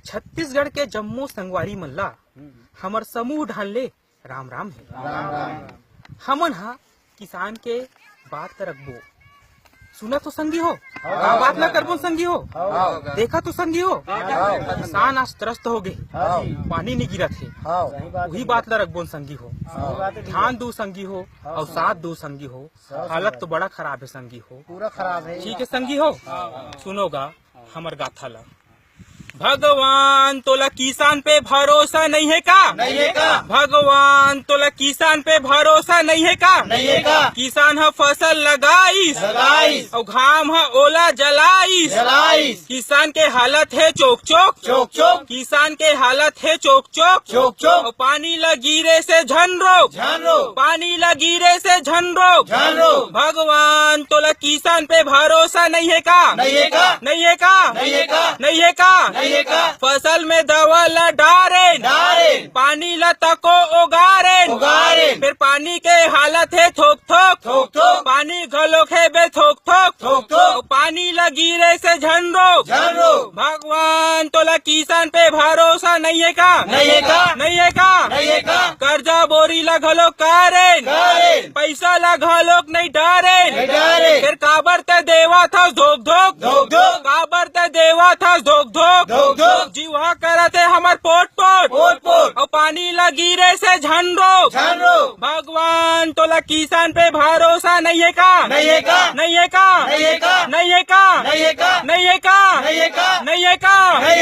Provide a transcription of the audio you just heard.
छत्तीसगढ़ के जम्मू संगवारी मल्ला हमर समूह ढाले राम राम है। हमन हा किसान के बात करबो, सुना तो संगी हो, बात ना करबो संगी हो, देखा तो संगी हो, किसान आज त्रस्त हो गए, पानी नहीं गिरत है, वही बात ला रखबो संगी हो। धान दो संगी हो और साथ दो संगी हो, हालत तो बड़ा खराब है संगी हो, पूरा खराब है। ठीक है संगी हो, सुनोगा हमर गाथा ला। भगवान तोला किसान पे भरोसा नहीं है का? नहीं है का? भगवान तोला किसान पे भरोसा नहीं है का? नहीं है का? किसान ह फसल लगाईस और घाम ह ओला जलाईस। किसान के हालत है चोक चोक। किसान के हालत है चोक चोक। और पानी ल गिरे से झन रोक। पानी ल गिरे से झन रोक। भगवान तोला किसान पे भरोसा नहीं है का? नहीं है का? नहीं है का? नहीं है का? नहीं है का? नहीं है का? फसल में दवा ला डारे, पानी ला तको उगारे, फिर पानी के हालत है थोक थोक, पानी घलोक है बे थोक थोक, पानी ला गिरे से झन रोक। भगवान तोला किसान पे भरोसा नहीं है का? नहीं है का? नहीं है का? नहीं है का? कर्जा बोरी ला घलोक करें, पैसा ला घलोक नहीं डारे, फिर काबर ते देवा था धोक, काबर ते देवा था धोक जीवा करत है हमर पोट और पानी ला गिरे से झन रोक। भगवान तोला किसान पे भरोसा नहीं है का? नहीं है का? नहीं है का? नहीं है का? नहीं है का? नहीं है का? नहीं है का? नहीं है का? नहीं है का?